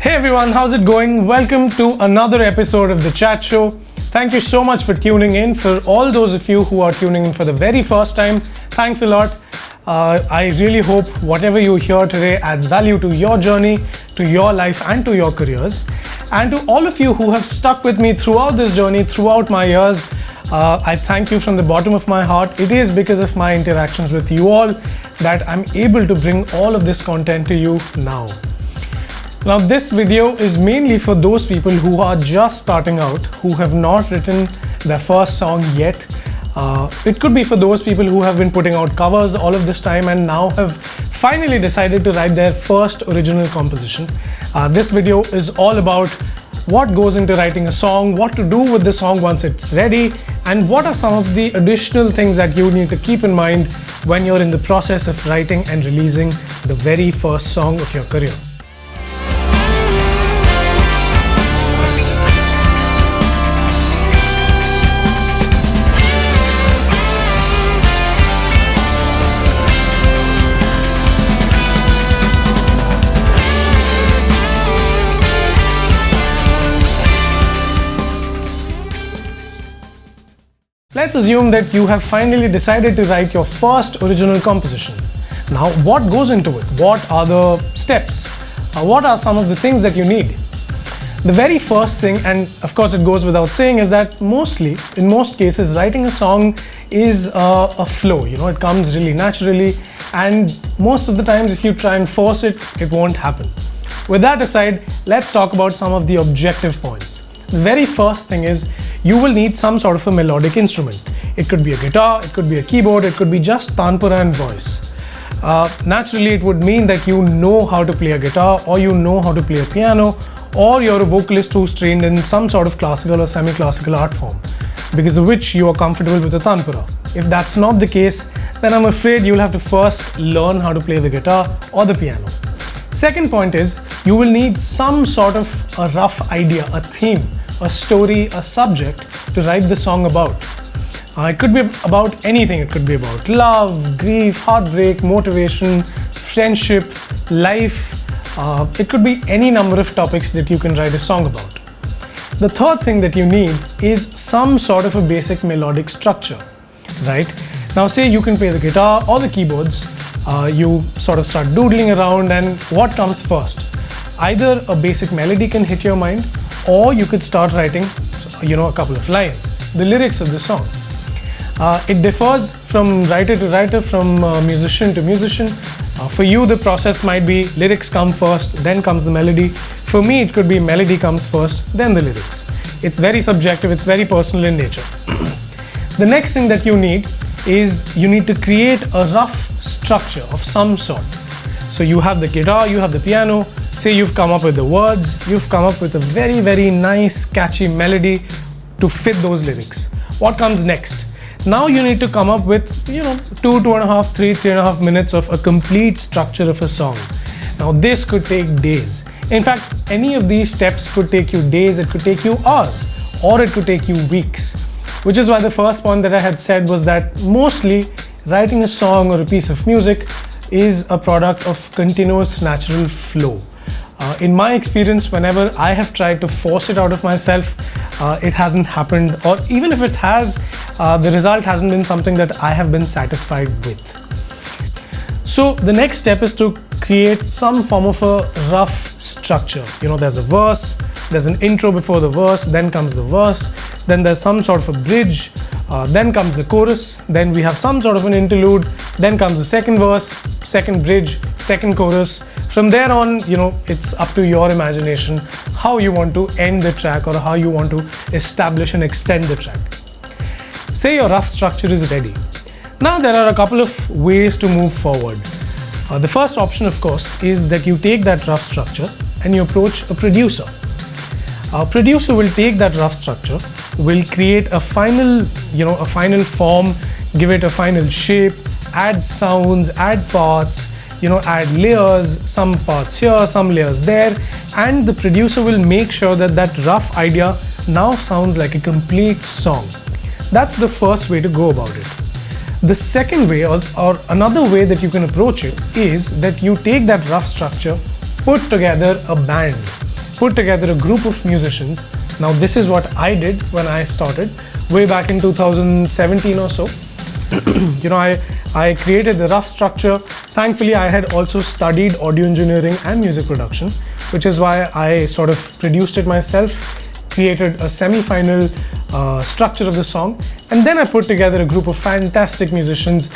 Hey everyone, how's it going? Welcome to another episode of The Chat Show. Thank you so much for tuning in. For all those of you who are tuning in for the very first time, thanks a lot. I really hope whatever you hear today adds value to your journey, to your life and to your careers. And to all of you who have stuck with me throughout this journey, throughout my years, I thank you from the bottom of my heart. It is because of my interactions with you all that I'm able to bring all of this content to you now. Now this video is mainly for those people who are just starting out, who have not written their first song yet. It could be for those people who have been putting out covers all of this time and now have finally decided to write their first original composition. This video is all about what goes into writing a song, what to do with the song once it's ready, and what are some of the additional things that you need to keep in mind when you're in the process of writing and releasing the very first song of your career. Let's assume that you have finally decided to write your first original composition. Now, what goes into it? What are the steps? What are some of the things that you need? The very first thing, and of course it goes without saying, is that in most cases, writing a song is a flow. It comes really naturally, and most of the times if you try and force it, it won't happen. With that aside, let's talk about some of the objective points. The very first thing is you will need some sort of a melodic instrument. It could be a guitar, it could be a keyboard, it could be just tanpura and voice. Naturally, it would mean that you know how to play a guitar, or you know how to play a piano, or you're a vocalist who's trained in some sort of classical or semi-classical art form, because of which you are comfortable with the tanpura. If that's not the case, then I'm afraid you'll have to first learn how to play the guitar or the piano. Second point is you will need some sort of a rough idea, a theme, a story, a subject to write the song about. It could be about anything. It could be about love, grief, heartbreak, motivation, friendship, life. It could be any number of topics that you can write a song about. The third thing that you need is some sort of a basic melodic structure, right? Now say you can play the guitar or the keyboards. You sort of start doodling around, and what comes first? Either a basic melody can hit your mind, or you could start writing, a couple of lines, the lyrics of the song. It differs from writer to writer, from musician to musician. For you, the process might be lyrics come first, then comes the melody. For me, it could be melody comes first, then the lyrics. It's very subjective, it's very personal in nature. The next thing that you need is you need to create a rough structure of some sort. So you have the guitar, you have the piano. Say you've come up with the words, you've come up with a very, very nice, catchy melody to fit those lyrics. What comes next? Now you need to come up with, 2.5, 3.5 minutes of a complete structure of a song. Now this could take days. In fact, any of these steps could take you days, it could take you hours, or it could take you weeks. Which is why the first point that I had said was that mostly writing a song or a piece of music is a product of continuous natural flow. In my experience, whenever I have tried to force it out of myself, it hasn't happened, or even if it has, the result hasn't been something that I have been satisfied with. So the next step is to create some form of a rough structure. There's a verse, there's an intro before the verse, then comes the verse, then there's some sort of a bridge, then comes the chorus, then we have some sort of an interlude, then comes the second verse, second bridge, second chorus. From there on, it's up to your imagination how you want to end the track or how you want to establish and extend the track. Say your rough structure is ready. Now there are a couple of ways to move forward. The first option, of course, is that you take that rough structure and you approach a producer. A producer will take that rough structure, will create a final form, give it a final shape, add sounds, add parts, add layers, some parts here, some layers there, and the producer will make sure that that rough idea now sounds like a complete song. That's the first way to go about it. The second way, or another way that you can approach it, is that you take that rough structure, put together a band. put together a group of musicians. Now this is what I did when I started way back in 2017 or so. I created the rough structure. Thankfully, I had also studied audio engineering and music production, which is why I sort of produced it myself, created a semi-final structure of the song, and then I put together a group of fantastic musicians.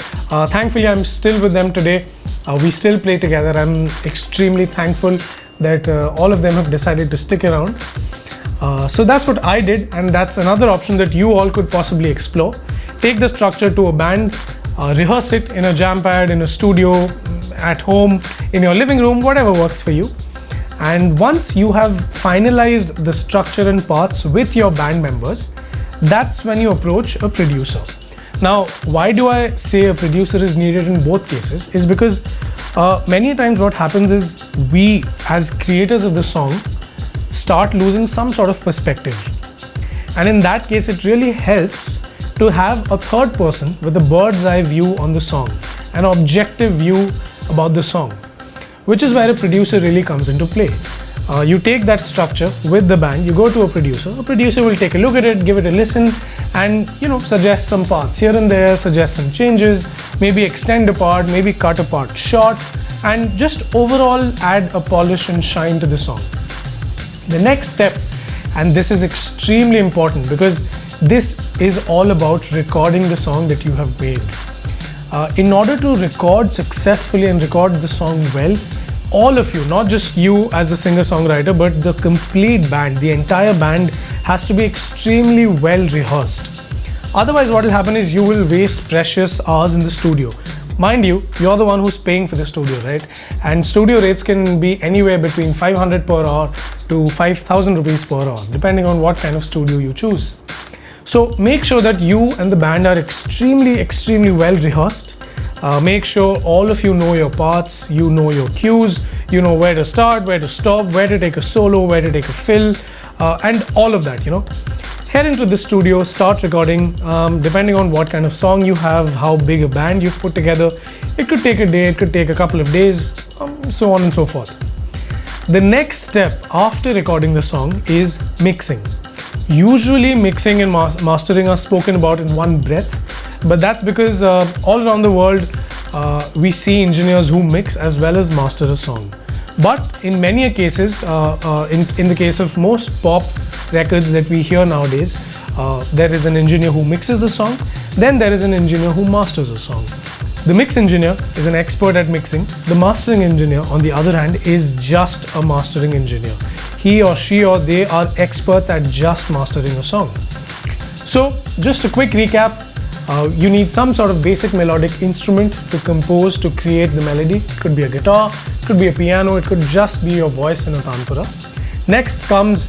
Thankfully, I'm still with them today. We still play together. I'm extremely thankful that all of them have decided to stick around. So that's what I did, and that's another option that you all could possibly explore. Take the structure to a band, rehearse it in a jam pad, in a studio, at home, in your living room, whatever works for you. And once you have finalized the structure and parts with your band members, that's when you approach a producer. Now, why do I say a producer is needed in both cases? Is because many times what happens is we, as creators of the song, start losing some sort of perspective. And in that case, it really helps to have a third person with a bird's eye view on the song, an objective view about the song, which is where a producer really comes into play. You take that structure with the band, you go to a producer will take a look at it, give it a listen, and suggest some parts here and there, suggest some changes, maybe extend a part, maybe cut a part short, and just overall add a polish and shine to the song. The next step, and this is extremely important because this is all about recording the song that you have made. In order to record successfully and record the song well, all of you, not just you as a singer-songwriter, but the complete band, the entire band has to be extremely well rehearsed. Otherwise, what will happen is you will waste precious hours in the studio. Mind you, you're the one who's paying for the studio, right? And studio rates can be anywhere between 500 per hour to 5,000 rupees per hour, depending on what kind of studio you choose. So make sure that you and the band are extremely well rehearsed. Make sure all of you know your parts, you know your cues, you know where to start, where to stop, where to take a solo, where to take a fill, and all of that, Head into the studio, start recording, depending on what kind of song you have, how big a band you've put together. It could take a day, it could take a couple of days, so on and so forth. The next step after recording the song is mixing. Usually mixing and mastering are spoken about in one breath, but that's because all around the world we see engineers who mix as well as master a song. But in many cases, in the case of most pop records that we hear nowadays, there is an engineer who mixes the song, then there is an engineer who masters a song. The mix engineer is an expert at mixing. The mastering engineer, on the other hand, is just a mastering engineer. He or she or they are experts at just mastering a song. So, just a quick recap. You need some sort of basic melodic instrument to compose, to create the melody. It could be a guitar, it could be a piano, it could just be your voice in a tanpura. Next comes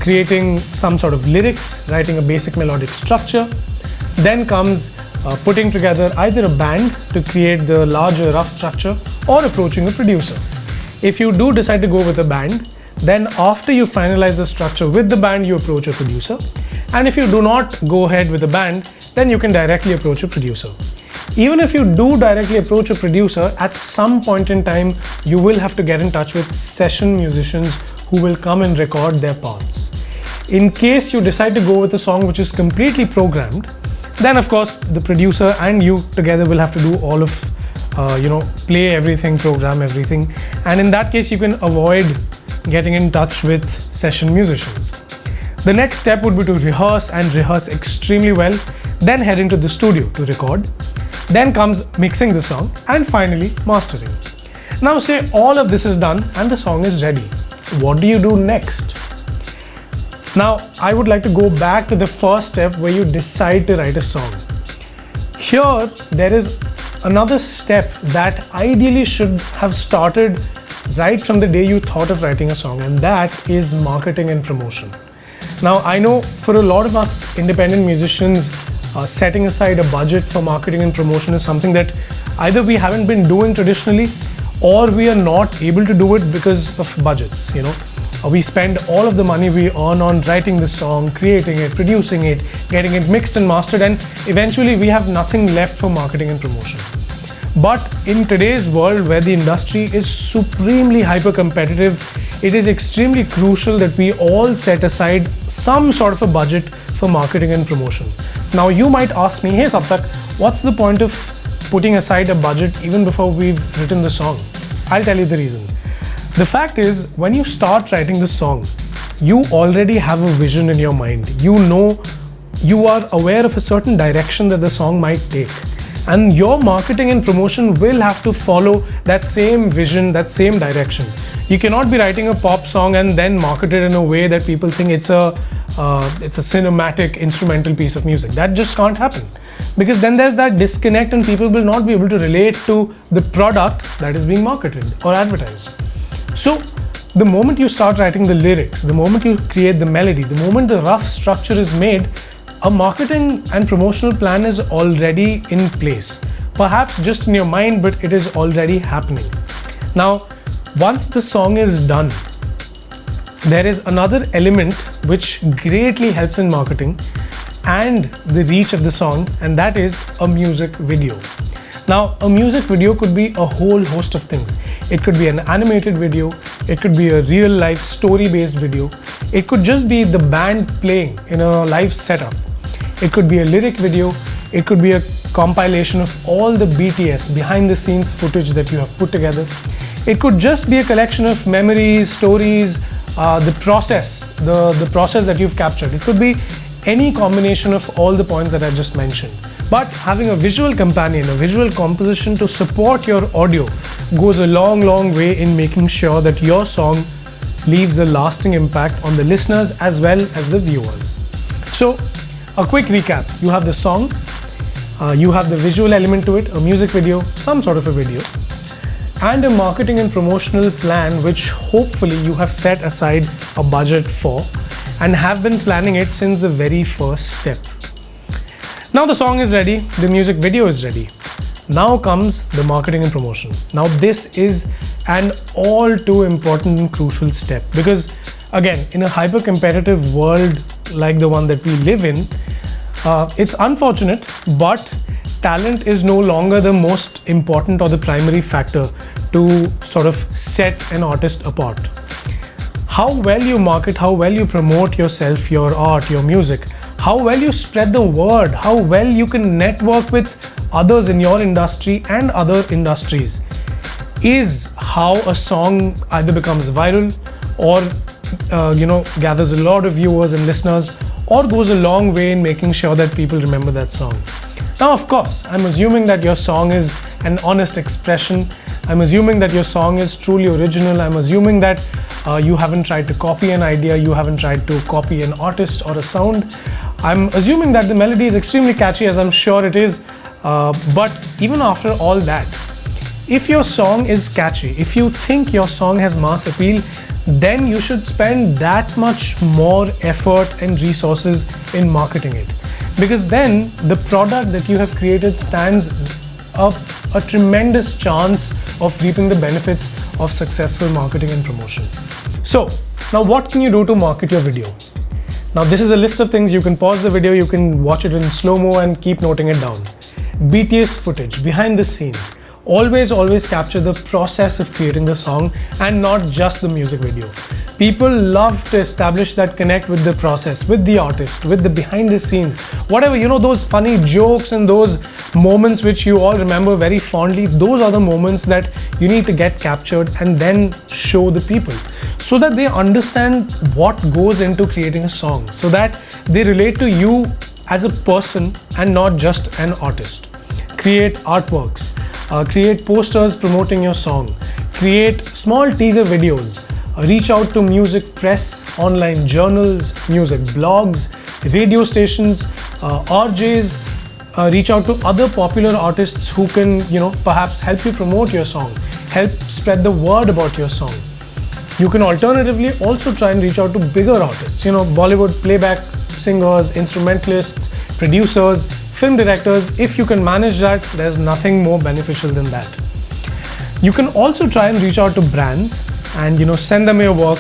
creating some sort of lyrics, writing a basic melodic structure. Then comes putting together either a band to create the larger rough structure or approaching a producer. If you do decide to go with a band, then after you finalize the structure with the band, you approach a producer. And if you do not go ahead with a band, then you can directly approach a producer. Even if you do directly approach a producer, at some point in time, you will have to get in touch with session musicians who will come and record their parts. In case you decide to go with a song which is completely programmed, then of course the producer and you together will have to do all of, play everything, program everything. And in that case, you can avoid getting in touch with session musicians. The next step would be to rehearse extremely well, then head into the studio to record. Then comes mixing the song and finally mastering. Now say all of this is done and the song is ready. What do you do next? Now I would like to go back to the first step where you decide to write a song. Here there is another step that ideally should have started right from the day you thought of writing a song, and that is marketing and promotion. Now I know for a lot of us independent musicians, setting aside a budget for marketing and promotion is something that either we haven't been doing traditionally or we are not able to do it because of budgets. We spend all of the money we earn on writing the song, creating it, producing it, getting it mixed and mastered, and eventually we have nothing left for marketing and promotion. But in today's world where the industry is supremely hyper competitive, it is extremely crucial that we all set aside some sort of a budget for marketing and promotion. Now you might ask me, hey Saptak, what's the point of putting aside a budget even before we've written the song? I'll tell you the reason. The fact is, when you start writing the song, you already have a vision in your mind. You know, you are aware of a certain direction that the song might take. And your marketing and promotion will have to follow that same vision, that same direction. You cannot be writing a pop song and then market it in a way that people think it's a cinematic instrumental piece of music. That just can't happen. Because then there's that disconnect and people will not be able to relate to the product that is being marketed or advertised. So the moment you start writing the lyrics, the moment you create the melody, the moment the rough structure is made, a marketing and promotional plan is already in place. Perhaps just in your mind, but it is already happening. Now, once the song is done, there is another element which greatly helps in marketing and the reach of the song, and that is a music video. Now, a music video could be a whole host of things. It could be an animated video, it could be a real life story-based video, it could just be the band playing in a live setup. It could be a lyric video, it could be a compilation of all the BTS, behind the scenes footage that you have put together. It could just be a collection of memories, stories, the process that you've captured. It could be any combination of all the points that I just mentioned. But having a visual companion, a visual composition to support your audio goes a long way in making sure that your song leaves a lasting impact on the listeners as well as the viewers. So, a quick recap. You have the song, you have the visual element to it, a music video, some sort of a video, and a marketing and promotional plan which hopefully you have set aside a budget for and have been planning it since the very first step. Now the song is ready, the music video is ready. Now comes the marketing and promotion. Now this is an all too important and crucial step because again, in a hyper competitive world like the one that we live in, it's unfortunate, but talent is no longer the most important or the primary factor to sort of set an artist apart. How well you market, how well you promote yourself, your art, your music, how well you spread the word, how well you can network with others in your industry and other industries is how a song either becomes viral or gathers a lot of viewers and listeners or goes a long way in making sure that people remember that song. Now, of course, I'm assuming that your song is an honest expression. I'm assuming that your song is truly original. I'm assuming that you haven't tried to copy an idea, you haven't tried to copy an artist or a sound. I'm assuming that the melody is extremely catchy, as I'm sure it is. But even after all that, if your song is catchy, if you think your song has mass appeal, then you should spend that much more effort and resources in marketing it. Because then the product that you have created stands up a tremendous chance of reaping the benefits of successful marketing and promotion. So, now what can you do to market your video? Now this is a list of things. You can pause the video, you can watch it in slow-mo and keep noting it down. BTS footage, behind the scenes. Always capture the process of creating the song and not just the music video. People love to establish that connect with the process, with the artist, with the behind the scenes. Whatever, those funny jokes and those moments which you all remember very fondly, those are the moments that you need to get captured and then show the people so that they understand what goes into creating a song, so that they relate to you as a person and not just an artist. Create artworks. Create posters promoting your song, create small teaser videos, reach out to music press, online journals, music blogs, radio stations, RJs, reach out to other popular artists who can, perhaps help you promote your song, help spread the word about your song. You can alternatively also try and reach out to bigger artists, Bollywood playback singers, instrumentalists, producers, film directors. If you can manage that, there's nothing more beneficial than that. You can also try and reach out to brands and send them your work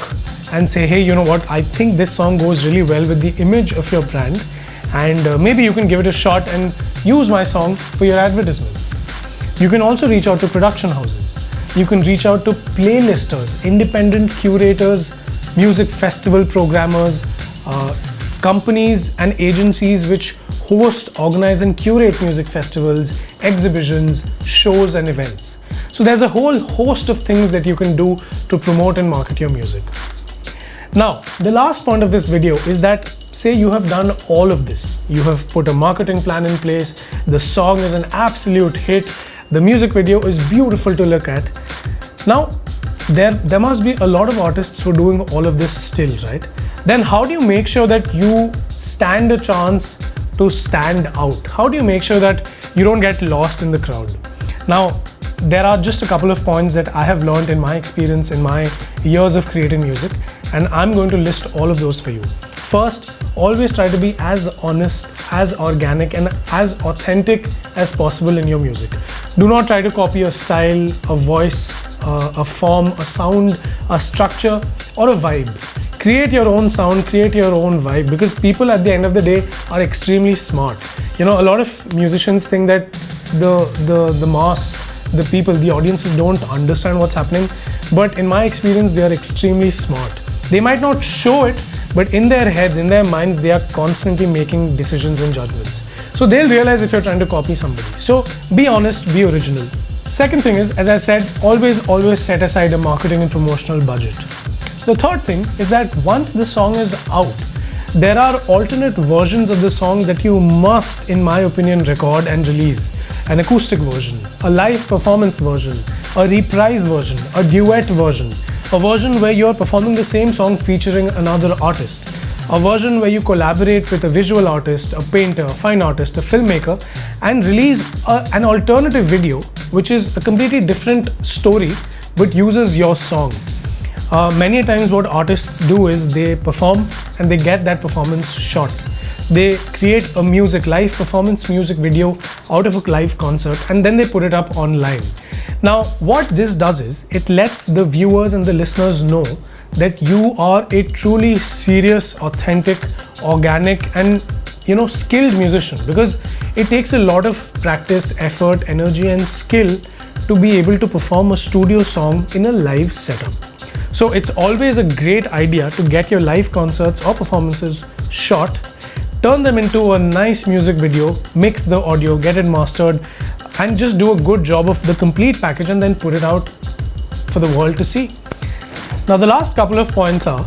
and say, hey, I think this song goes really well with the image of your brand, and maybe you can give it a shot and use my song for your advertisements. You can also reach out to production houses. You can reach out to playlisters, independent curators, music festival programmers, companies and agencies which host, organize and curate music festivals, exhibitions, shows and events. So there's a whole host of things that you can do to promote and market your music. Now, the last point of this video is that say you have done all of this. You have put a marketing plan in place, the song is an absolute hit, the music video is beautiful to look at. Now, there must be a lot of artists who are doing all of this still, right? Then how do you make sure that you stand a chance to stand out? How do you make sure that you don't get lost in the crowd? Now, there are just a couple of points that I have learned in my experience in my years of creating music, and I'm going to list all of those for you. First, always try to be as honest, as organic and as authentic as possible in your music. Do not try to copy a style, a voice, a form, a sound, a structure or a vibe. Create your own sound, create your own vibe, because people at the end of the day are extremely smart. You know, a lot of musicians think that the mass, the people, the audiences don't understand what's happening, but in my experience they are extremely smart. They might not show it, but in their heads, in their minds, they are constantly making decisions and judgments. So they'll realize if you're trying to copy somebody. So be honest, be original. Second thing is, as I said, always set aside a marketing and promotional budget. The third thing is that once the song is out, there are alternate versions of the song that you must, in my opinion, record and release. An acoustic version, a live performance version, a reprise version, a duet version, a version where you're performing the same song featuring another artist, a version where you collaborate with a visual artist, a painter, a fine artist, a filmmaker, and release an alternative video which is a completely different story but uses your song. Many times what artists do is they perform and they get that performance shot. They create a live performance music video out of a live concert and then they put it up online. Now, what this does is it lets the viewers and the listeners know that you are a truly serious, authentic, organic and skilled musician, because it takes a lot of practice, effort, energy and skill to be able to perform a studio song in a live setup. So it's always a great idea to get your live concerts or performances shot, turn them into a nice music video, mix the audio, get it mastered and just do a good job of the complete package and then put it out for the world to see. Now the last couple of points are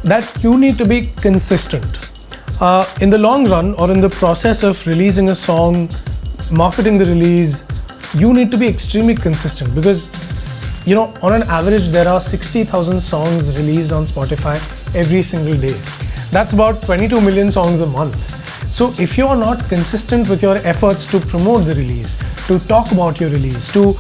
that you need to be consistent. In the long run or in the process of releasing a song, marketing the release, you need to be extremely consistent, because on an average there are 60,000 songs released on Spotify every single day. That's about 22 million songs a month. So if you're not consistent with your efforts to promote the release, to talk about your release, to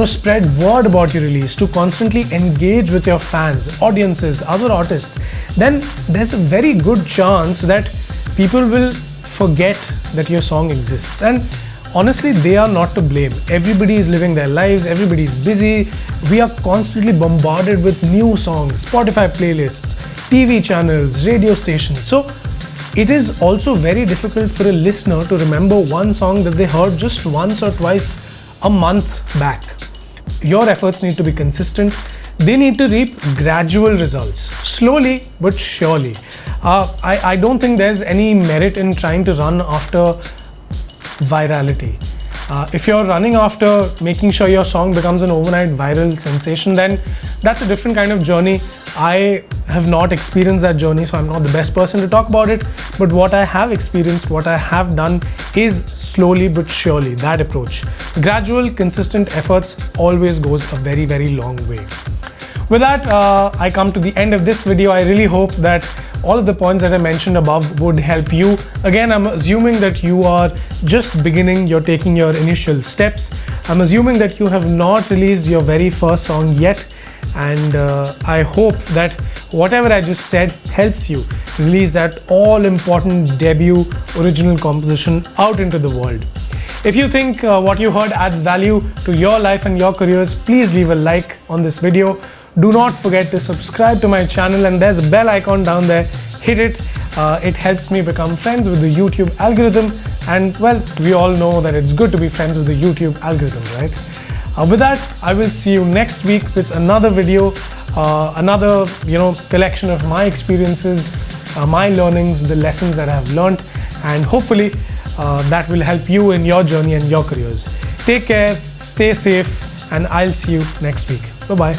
spread word about your release, to constantly engage with your fans, audiences, other artists, then there's a very good chance that people will forget that your song exists. And honestly, they are not to blame. Everybody is living their lives, everybody is busy. We are constantly bombarded with new songs, Spotify playlists, TV channels, radio stations. So it is also very difficult for a listener to remember one song that they heard just once or twice a month back. Your efforts need to be consistent. They need to reap gradual results, slowly but surely. I don't think there's any merit in trying to run after virality. If you're running after making sure your song becomes an overnight viral sensation, then that's a different kind of journey. I have not experienced that journey, so I'm not the best person to talk about it. But what I have experienced, what I have done is slowly but surely, that approach. Gradual, consistent efforts always goes a very, very long way. With that, I come to the end of this video. I really hope that all of the points that I mentioned above would help you. Again, I'm assuming that you are just beginning, you're taking your initial steps. I'm assuming that you have not released your very first song yet. And I hope that whatever I just said helps you release that all-important debut original composition out into the world. If you think what you heard adds value to your life and your careers, please leave a like on this video. Do not forget to subscribe to my channel, and there's a bell icon down there. Hit it. It helps me become friends with the YouTube algorithm. And well, we all know that it's good to be friends with the YouTube algorithm, right? With that, I will see you next week with another video, another collection of my experiences, my learnings, the lessons that I have learned, and hopefully that will help you in your journey and your careers. Take care, stay safe, and I'll see you next week. Bye bye.